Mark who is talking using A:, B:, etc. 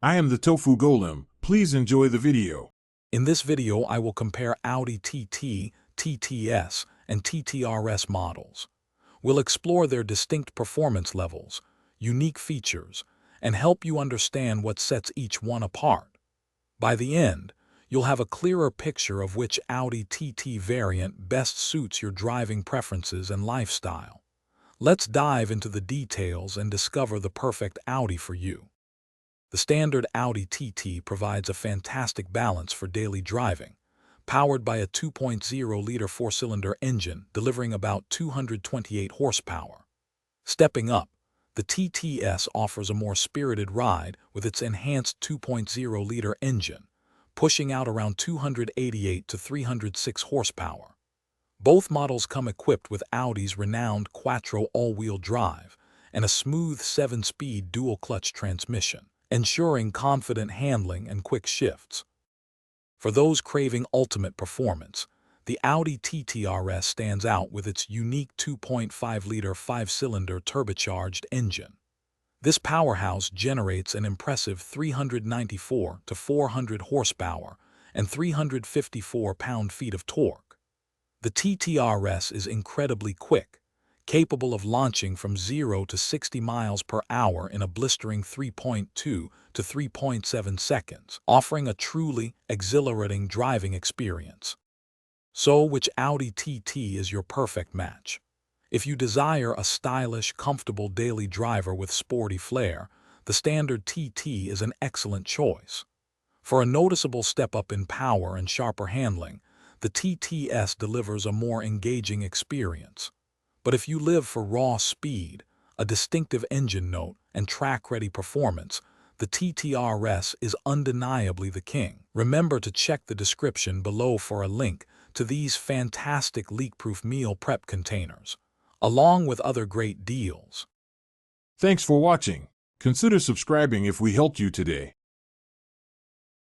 A: I am the Tofu Golem. Please enjoy the video.
B: In this video, I will compare Audi TT, TTS, and TTRS models. We'll explore their distinct performance levels, unique features, and help you understand what sets each one apart. By the end, you'll have a clearer picture of which Audi TT variant best suits your driving preferences and lifestyle. Let's dive into the details and discover the perfect Audi for you. The standard Audi TT provides a fantastic balance for daily driving, powered by a 2.0-liter four-cylinder engine delivering about 228 horsepower. Stepping up, the TTS offers a more spirited ride with its enhanced 2.0-liter engine, pushing out around 288 to 306 horsepower. Both models come equipped with Audi's renowned Quattro all-wheel drive and a smooth 7-speed dual-clutch transmission, ensuring confident handling and quick shifts. For those craving ultimate performance, the Audi TTRS stands out with its unique 2.5-liter 5-cylinder turbocharged engine. This powerhouse generates an impressive 394 to 400 horsepower and 354 pound-feet of torque. The TTRS is incredibly quick, capable of launching from 0 to 60 miles per hour in a blistering 3.2 to 3.7 seconds, offering a truly exhilarating driving experience. So, which Audi TT is your perfect match? If you desire a stylish, comfortable daily driver with sporty flair, the standard TT is an excellent choice. For a noticeable step up in power and sharper handling, the TTS delivers a more engaging experience. But if you live for raw speed, a distinctive engine note, and track-ready performance, the TTRS is undeniably the king. Remember to check the description below for a link to these fantastic leak-proof meal prep containers, along with other great deals.
A: Thanks for watching. Consider subscribing if we helped you today.